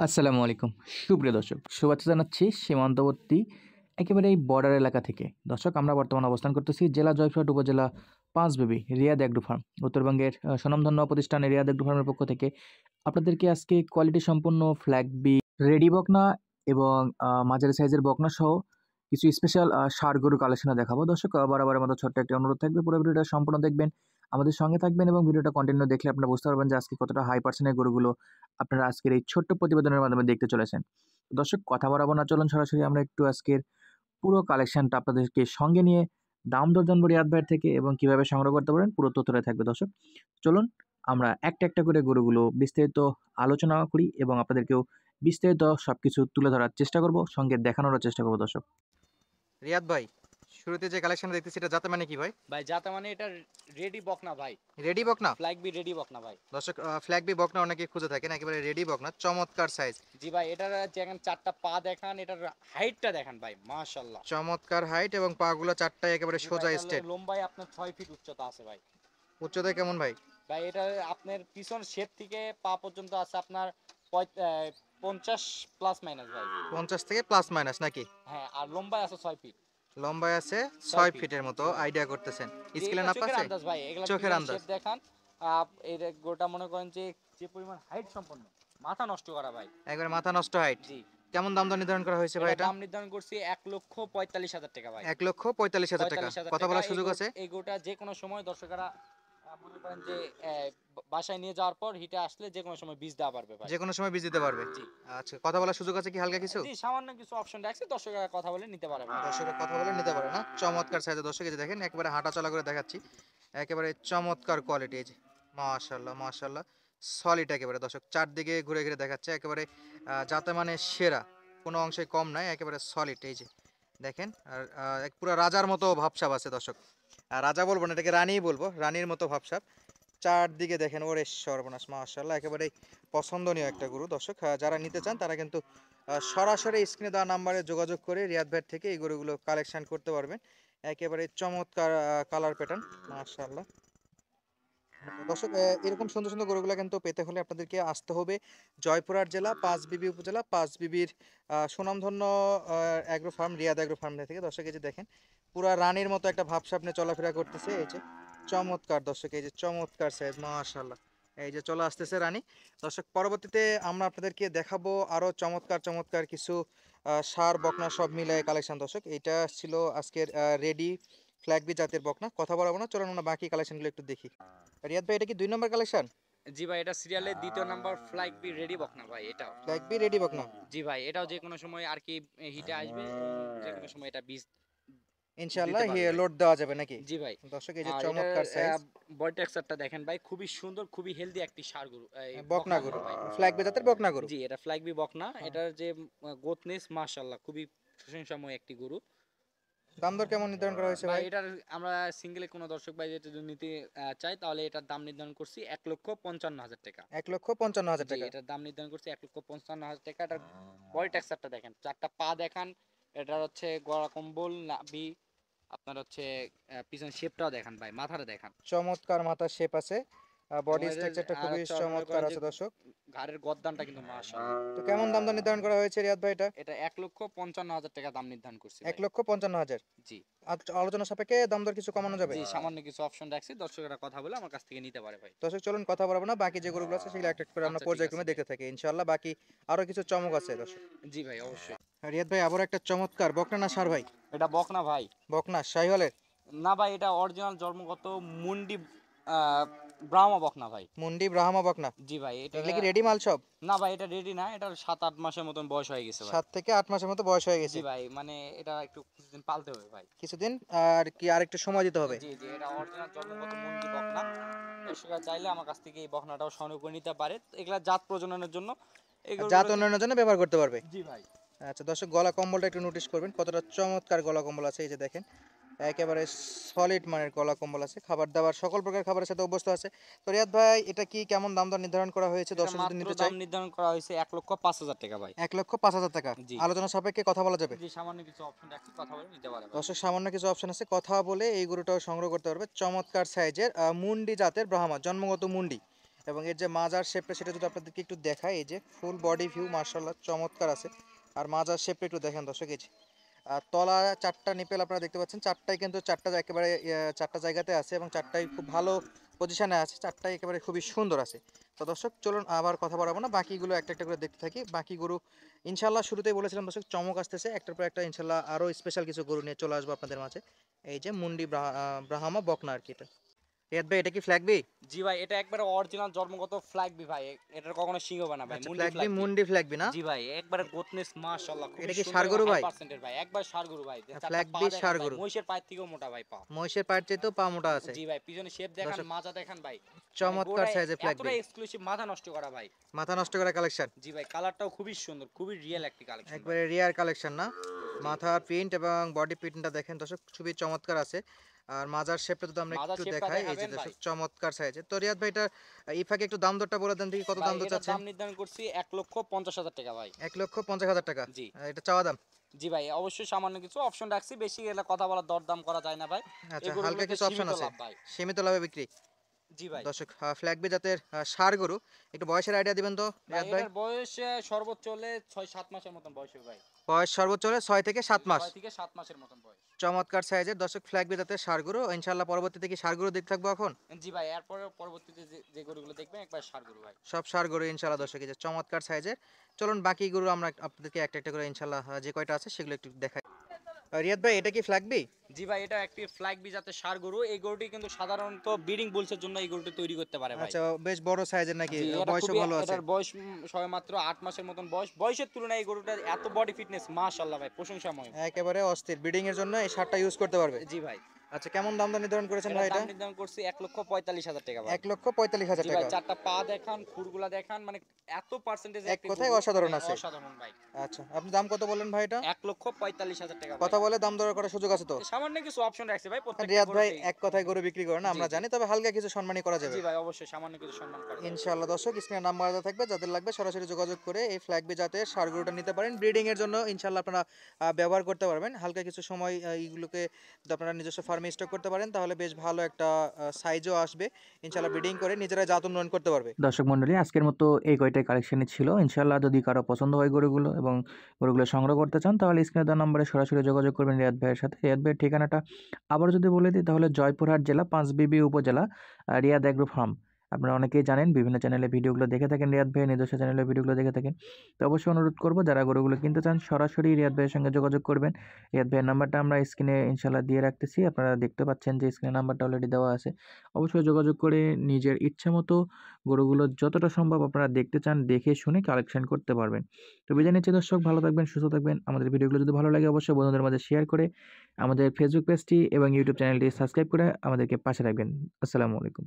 আসসালামু আলাইকুম। সুপ্রিয় দর্শক, শুভেচ্ছা জানাচ্ছি সীমান্তবর্তী একেবারে এই বর্ডার এলাকা থেকে। দর্শক, আমরা বর্তমানে অবস্থান করতেছি জেলা জয়পুরহাট উপজেলা পাঁচবিবি রিয়াদ এগ্রো ফার্ম। উত্তরবঙ্গের স্বনামধন্য প্রতিষ্ঠান রিয়াদ এগ্রো ফার্মের পক্ষ থেকে আপনাদেরকে আজকে কোয়ালিটি সম্পন্ন ফ্ল্যাগ বি রেডি বকনা এবং মাঝারি সাইজের বকনা সহ কিছু স্পেশাল ষাঁড় গরু কালেকশনে দেখাবো। দর্শক, বরাবরের মতো ছোট্ট একটি অনুরোধ থাকবে, পুরো ভিডিওটা সম্পূর্ণ দেখবেন, আমাদের সঙ্গে থাকবেন এবং ভিডিওটা কন্টিনিউ দেখলে আপনারা বুঝতে পারবেন যে আজকে কতটা হাই পার্সেন্টের গরুগুলো আপনারা আজকের এই ছোট্ট প্রতিবেদনের মাধ্যমে দেখতে চলেছেন। দর্শক, কথা বাড়াবো না, চলুন সরাসরি আমরা একটু আজকের পুরো কালেকশনটা আপনাদেরকে সঙ্গে নিয়ে দাম দর জানবো রিয়াদ ভাইয়ের থেকে এবং কিভাবে সংগ্রহ করতে পারেন পুরো তথ্যটা থাকবে। দর্শক, চলুন আমরা একটা একটা করে গরুগুলো বিস্তারিত আলোচনা করি এবং আপনাদেরকেও বিস্তারিত সবকিছু তুলে ধরার চেষ্টা করব, সঙ্গে দেখানোর চেষ্টা করব। দর্শক, রিয়াদ ভাই, শুরুতে যে কালেকশন দেখতেছি এটা জাতে মানে কি ভাই? ভাই যাতে মানে এটা রেডি বকনা ভাই, রেডি বকনা। ফ্ল্যাগ বি রেডি বকনা ভাই। দর্শক, ফ্ল্যাগ বি বকনা অনেকে খুঁজে থাকেন, একেবারে রেডি বকনা, চমৎকার সাইজ। জি ভাই, এটার যেখানে চারটা পা দেখান, এটার হাইটটা দেখেন ভাই, মাশাআল্লাহ চমৎকার হাইট এবং পাগুলো চারটায় একেবারে সোজা স্ট্রেট। লম্বাই আপনার 6 ফিট উচ্চতা আছে ভাই। উচ্চতা কেমন ভাই? ভাই এটা আপনার পিছন শেপ থেকে পা পর্যন্ত আছে আপনার 50 প্লাস মাইনাস ভাই। 50 থেকে প্লাস মাইনাস নাকি? হ্যাঁ, আর লম্বাই আছে 6 ফিট। লম্বায় আছে 6 ফিটের মতো আইডিয়া করতেছেন। স্কেলে না চোখের পাশে আন্দাজ ভাই, এগুলা চোখের আন্দাজ। শেপ দেখান। এই গোটা মনে করেন যে যে পরিমাণ হাইট সম্পন্ন, মাথা নষ্ট করা ভাই, একবারে মাথা নষ্ট হাইট। জি। কেমন দাম দর নির্ধারণ করা হয়েছে ভাই এটা? দাম নির্ধারণ করছি 1,45,000 টাকা ভাই। 1,45,000 টাকা। 45,000 কথা টাকা। বলার সুযোগ আছে? এই গোটা যে কোনো সময় দর্শকরা মনে করেন যে বাসায় নিয়ে যাওয়ার পর হিটে আসলে যে কোনো সময় বীজ দেওয়া পারবে ভাই। যে কোনো সময় বীজ দিতে পারবে। জি। আচ্ছা, কথা বলার সুযোগ আছে কি হালকা কিছু? জি, সামান্য কিছু অপশন রাখছি, দর্শকরা কথা বলে নিতে পারে ভাই। দর্শকরা কথা বলে নিতে পারে না। চমৎকার সাইজের দর্শক, এই যে দেখেন একেবারে হাঁটা চলা করে দেখাচ্ছি, একেবারে চমৎকার কোয়ালিটি। এই যে মাশাআল্লাহ মাশাআল্লাহ, সলিড একেবারে দর্শক, চারদিকে ঘুরে ঘুরে দেখাচ্ছে, একেবারে যাতে মানে সেরা, কোনো অংশে কম নাই, একেবারে সলিড। এই যে দেখেন, আর পুরো রাজার মতো ভাবসাব আছে দর্শক। আর রাজা বলবো না, এটাকে রানীই বলবো, রানীর মতো ভাবসাব। চারদিকে দেখেন, ওরে সর্বনাশ, মাশাআল্লাহ, একেবারে পছন্দনীয় একটা গরু। দর্শক, যারা নিতে চান তারা কিন্তু সরাসরি স্ক্রিনে দেওয়া নাম্বারে যোগাযোগ করে রিয়াদ ভাইয়ের থেকে এই গরুগুলো কালেকশন করতে পারবেন। একেবারে চমৎকার কালার প্যাটার্ন, মাশাআল্লাহ। দর্শক, এরকম সুন্দর সুন্দর গরুগুলো কিন্তু পেতে হলে আপনাদেরকে আসতে হবে জয়পুরহাট জেলা পাঁচবিবি উপজেলা পাঁচবিবির সুনামধন্য agro farm Riyad agro farm থেকে। দর্শক, এই যে দেখেন পুরা রানীর মতো একটা ভাবসাব নিয়ে চলাফেরা করতেছে। এই যে চমৎকার দর্শক, এই যে চমৎকার সাইজ, মাশাআল্লাহ। এই যে চলে আসতেছে রানী। দর্শক, পরবর্তীতে আমরা আপনাদেরকে দেখাবো আরো চমৎকার চমৎকার কিছু ষাঁড় বকনা সব মিলায় কালেকশন। দর্শক, এইটা ছিল আজকের রেডি ফ্ল্যাগবি জাতের বকনা। কথা বলবো না, চলুন আমরা বাকি কালেকশনগুলো একটু দেখি। রিয়াদ ভাই, এটা কি 2 নম্বর কালেকশন? জি ভাই, এটা সিরিয়ালের দ্বিতীয় নাম্বার ফ্ল্যাগ বি রেডি বকনা ভাই। এটাও ফ্ল্যাগবি রেডি বকনা। জি ভাই, এটাও যে কোনো সময় আর কি হিটে আসবে, যে কোনো সময় এটা বীজ ইনশাআল্লাহ দিতে পারবে ভাই। লোড দেওয়া যাবে নাকি? জি ভাই। দর্শক, এই যে আর চমৎকার সাইজ বডি টেক্সচারটা দেখেন ভাই, খুবই সুন্দর, খুবই হেলদি একটি ষাঁড় গরু, এই বকনা গরু, ভাই। ফ্ল্যাগবি জাতের বকনা গরু। জি, এটা ফ্ল্যাগ বি বকনা। এটার যে গোতনেস, মাশাআল্লাহ, খুবই প্রশংসাময় একটি গরু দাম দর কেমন নির্ধারণ করা হয়েছে ভাই। ভাই? এটার আমরা সিঙ্গেলে কোনো দর্শক ভাই যদি নিতে চাই, তাহলে এটার দাম নির্ধারণ করছি 1,55,000 টাকা। 1,55,000 জি, টাকা। এটার দাম নির্ধারণ করছি 1,55,000 টাকা। এটার বডি টেক্সচারটা দেখেন, চারটা পা দেখান, এটার হচ্ছে গলা কম্বল, নাভি, আপনার হচ্ছে পিছন শেপটাও দেখান ভাই, মাথাটা দেখান। চমৎকার মাথার শেপ আছে, বডি এবং এদের স্ট্রাকচারটা খুবই আরেকটা মনে চমৎকার করেন যে আছে দর্শক। ঘাড়ের গদ্দানটা কিন্তু মাশাআল্লাহ। তো কেমন দাম দর নির্ধারণ করা হয়েছে রিয়াদ ভাই এটা? এটা 1,55,000 টাকা দাম নির্ধারণ করছি ভাই। 1,55,000। জি। আলোচনা সাপেক্ষে দাম দর কিছু কমানো যাবে? জি, সামান্য কিছু অপশন রাখছি, দর্শকরা কথা বলে আমার কাছ থেকে নিতে পারে ভাই। দর্শক, চলুন কথা বলবো না, বাকি যে গরুগুলো আছে সেগুলো একটা একটা করে আমরা আচ্ছা, ঠিক পর্যায়ক্রমে আছে দেখতে থাকি ইনশাআল্লাহ। বাকি আরো কিছু চমক আছে দর্শক। জি ভাই, অবশ্যই। রিয়াদ ভাই, আবার একটা চমৎকার বকনা না ষাঁড় ভাই? এটা বকনা ভাই। বকনা শাহিওয়ালের? না ভাই, এটা অরিজিনাল জন্মগত মুন্ডি ব্রাহ্মা বকনা ভাই। মুন্ডি ব্রাহ্মা বকনা। জি ভাই, এটা এগুলো কি রেডি মাল সব? না ভাই, এটা রেডি না, এটা 7-8 মাসের মতন বয়স হয়ে গেছে ভাই। 7 থেকে 8 মাসের মতো বয়স হয়ে গেছে। জি ভাই, মানে এটা একটু কিছুদিন পালতে হবে ভাই। কিছুদিন আর কি, আর একটু সময় দিতে হবে। জি জি, এটা অরিজিনাল জন্মগত মুন্ডি বকনা। দর্শকরা চাইলে আমার কাছ থেকে এই বকনাটাও সংগ্রহ করে নিতে পারে, এগুলা জাত প্রজননের জন্য। জাত উন্নয়নের জন্য ব্যবহার করতে পারবে। জি ভাই। আচ্ছা দর্শক, গলা কম্বলটা একটু নোটিশ করবেন, কতটা চমৎকার গলা কম্বল আছে। এই যে দেখেন, একেবারে সলিড মানের গলা কম্বল আছে, খাবার দাবার সকল প্রকার খাবারের সাথে অভ্যস্ত আছে। তো রিয়াদ ভাই, এটা কি কেমন দাম দর নির্ধারণ করা হয়েছে দর্শক যদি নিতে চাই? দাম নির্ধারণ করা হয়েছে 1,05,000 টাকা ভাই। 1,05,000 টাকা। জি। আলোচনা সাপেক্ষে কথা বলা যাবে? জি, সামান্য কিছু অপশন রাখছি, কথা বলে নিতে পারে ভাই। দর্শক, সামান্য কিছু অপশন আছে, কথা বলে এই গরুটাও সংগ্রহ করতে পারবে। চমৎকার সাইজের মুন্ডি জাতের ব্রাহ্মা, জন্মগত মুন্ডি। এবং এর যে মাজার শেপটা সেটা যদি আপনাদেরকে একটু দেখাই, এই যে ফুল বডি ভিউ মাশাআল্লাহ চমৎকার আছে। আর মাজার শেপটা একটু দেখেন দর্শক, এই যে তলা 4টা নিপেল আপনারা দেখতে পাচ্ছেন, 4টাই কিন্তু 4টা একেবারে 4টা জায়গাতে আছে এবং 4টাই খুব ভালো পজিশনে আছে, 4টাই একেবারে খুবই সুন্দর আছে। তো দর্শক চলুন আবার কথা বাড়াবো না, বাকিগুলো একটা একটা করে দেখতে থাকি। বাকি গরু ইনশাল্লাহ শুরুতেই বলেছিলাম দর্শক চমক আসতেছে, একটার পর একটা ইনশাল্লাহ আরও স্পেশাল কিছু গরু নিয়ে চলে আসবো আপনাদের মাঝে। এই যে মুন্ডি ব্রাহামা বকনা আর কি এটা। রিয়াদ ভাই এটা কি ফ্ল্যাগ বি? জি ভাই, এটা একবারে অরিজিনাল জন্মগত ফ্ল্যাগ বি ভাই, এটার কখনো সিংহ বানা ভাই, আচ্ছা, মুন্ডি ফ্ল্যাগ বি, ফ্ল্যাগ বি। মুন্ডি ফ্ল্যাগ বি না? জি ভাই, একবারে গোতনেস মাশাআল্লাহ, খুব এটা কি সুন্দর ষাড় গরু হাই ভাই? পার্সেন্টের ভাই, একবার ষাড় গরু ভাই, চারটা ফ্ল্যাগ পা বি দেখেন ষাড় ভাই, গরু, মহিষের পায়ের থেকেও মোটা ভাই পা। মহিষের পায়ের চাইতেও পা মোটা আছে। জি ভাই, পিছনে শেপ দেখান, দর্শক মাজা দেখান ভাই, মানে চমৎকার গোড়ায় সাইজের ফ্ল্যাগ এতটা বি, এক্সক্লুসিভ, মাথা নষ্ট করা ভাই। মাথা নষ্ট করা কালেকশন, জি ভাই, কালারটাও খুবই সুন্দর, খুবই রিয়েল একটি কালেকশন ভাই। একবারে রিয়ার কালেকশন না? জি। মাথা প্রিন্ট এবং বডি প্রিন্টটা দেখেন দর্শক খুবই চমৎকার আছে। আর মাজার শেপটা যদি আমরা মাজার একটু শেপটা দেখাই, এই যে দেখাবেন ভাই। দর্শক চমৎকার সাইজে। তো রিয়াদ ভাই এটা ইফাকে একটু দাম দরটা বলে দেন দেখি, কত ভাই দাম দর এটার চাচ্ছেন? দাম নির্ধারণ করছি 1,50,000 টাকা ভাই। 1,50,000 টাকা? জি। এটা চাওয়া দাম? জি ভাই, অবশ্যই সামান্য কিছু অপশন রাখছি, বেশি এলে কথা বলার দরদাম করা যায় না ভাই। আচ্ছা, এই হালকা গরুগুলোতে কিছু অপশন সীমিত আছে, লাভ ভাই। সীমিত লাভে বিক্রি। জি ভাই। দর্শক ফ্ল্যাগ বি জাতের ষাড় গরু, একটু বয়সের আইডিয়া দিবেন তো ভাই রিয়াদ ভাই? এটার বয়স সর্বোচ্চ হলে 6-7 মাসের মতন বয়স হবে ভাই। বয়স সর্বোচ্চ হলে 6 থেকে 7 মাস। 6 থেকে 7 মাসের মতন বয়স। চমৎকার সাইজের দর্শক ফ্ল্যাগ বি জাতের ষাড় গরু। ইনশাআল্লাহ পরবর্তীতে কি ষাড় গরু দেখতে থাকবো এখন? জি ভাই, এরপরে পরবর্তীতে যে গরুগুলো দেখবেন একবার ষাড় গরু ভাই। সব ষাড় গরু ইনশাআল্লাহ দর্শক, এই যে চমৎকার সাইজের। চলুন বাকি গরু আমরা আপনাদেরকে একটা একটা করে ইনশাআল্লাহ যে কয়টা আছে সেগুলো একটু দেখাই। রিয়াদ ভাই এটা কি ফ্ল্যাগ বি? জি ভাই, এটা একটি ফ্ল্যাগ বি জাতের ষাড় গরু। এই গরুটি কিন্তু সাধারণত ব্রিডিং বুলসের জন্য এই গরুটি তৈরি করতে পারে ভাই। আচ্ছা, বেশ বড় সাইজের নাকি? জি, এটা বয়সও খুবই, ভালো আছে। এটার বয়স সবে মাত্র 8 মাসের মতন বয়স। বয়সের তুলনায় এই গরুটার এত বডি ফিটনেস মাশাআল্লাহ ভাই, প্রশংসাময়। একেবারে অস্থির, ব্রিডিং এর জন্য এই ষাঁড়টা ইউজ করতে পারবে। জি ভাই। আচ্ছা, কেমন দাম দর নির্ধারণ করেছেন এটার ভাই এটা? দাম নির্ধারণ করছি 1,45,000 টাকা ভাই। 1,45,000 জি ভাই, টাকা? চারটা পা দেখান, খুরগুলা দেখান, মানে এত পার্সেন্টেজ এক একটি কথায় গরু, অসাধারণ মানে আছে। অসাধারণ ভাই। আচ্ছা, আপনি দাম কত বললেন ভাই এটা? 1,45,000 টাকা ভাই। কথা বলে দাম দর করার সুযোগ আছে তো? সামান্য কিছু অপশন রাখছে ভাই প্রত্যেকটা রিয়াদ ভাই গরুতেই। এক কথায় গরু বিক্রি করে না, জি, আমরা জি। জানি, তবে হালকা কিছু সম্মানই করা যাবে। জি ভাই, অবশ্যই সামান্য কিছু সম্মান করা যাবে। ইনশাআল্লাহ দর্শক স্ক্রিনে নাম্বার দেওয়া থাকবে, যাদের লাগবে সরাসরি যোগাযোগ করে এই ফ্ল্যাগ বি জাতের ষাঁড় গরুটা নিতে পারেন। ব্রিডিং এর জন্য ইনশাআল্লাহ আপনারা ব্যবহার করতে পারবেন। হালকা কিছু সময় এইগুলোকে যদি আপনারা নিজস্ব ফার্মে স্টক করতে পারেন তাহলে বেশ ভালো একটা সাইজও আসবে। ইনশাআল্লাহ ব্রিডিং করে নিজেরা জাত উন্নয়ন করতে পারবে। দর্শক মণ্ডলী, আজকের মতো এই কয়টাই কালেকশনই ছিল। ইনশাআল্লাহ যদি কারো পছন্দ হয় গরুগুলো এবং গরুগুলো সংগ্রহ করতে চান তাহলে স্ক্রিনে দেওয়া নম্বরে সরাসরি যোগাযোগ করবেন রিয়াদ ভাইয়ের সাথে। রিয়াদ ভাইয়ের ঠিকানাটা আবারও যদি বলে দিই তাহলে জয়পুরহাট জেলা পাঁচবিবি উপজেলা রিয়াদ এগ্রো ফার্ম। আপনারা অনেকেই জানেন, বিভিন্ন চ্যানেলে ভিডিওগুলো দেখে থাকেন, রিয়াদ ভাইয়ের নিজস্ব চ্যানেলে ভিডিওগুলো দেখে থাকেন। তো অবশ্যই অনুরোধ করবো যারা গরুগুলো কিনতে চান সরাসরি রিয়াদ ভাইয়ের সঙ্গে যোগাযোগ করবেন। রিয়াদ ভাইয়ের নাম্বারটা আমরা স্ক্রিনে ইনশাআল্লাহ দিয়ে রাখতেছি, আপনারা দেখতে পাচ্ছেন যে স্ক্রিনে নাম্বারটা অলরেডি দেওয়া আছে। অবশ্যই যোগাযোগ করে নিজের ইচ্ছে মতো গরুগুলো যতটা সম্ভব আপনারা দেখতে চান দেখে শুনে কালেকশন করতে পারবেন। তো বিদায় নিচ্ছি দর্শক, ভালো থাকবেন, সুস্থ থাকবেন। আমাদের ভিডিওগুলো যদি ভালো লাগে অবশ্যই বন্ধুদের মাঝে শেয়ার করে আমাদের ফেসবুক পেজটি এবং ইউটিউব চ্যানেলটি সাবস্ক্রাইব করে আমাদেরকে পাশে রাখবেন। আসসালামু আলাইকুম।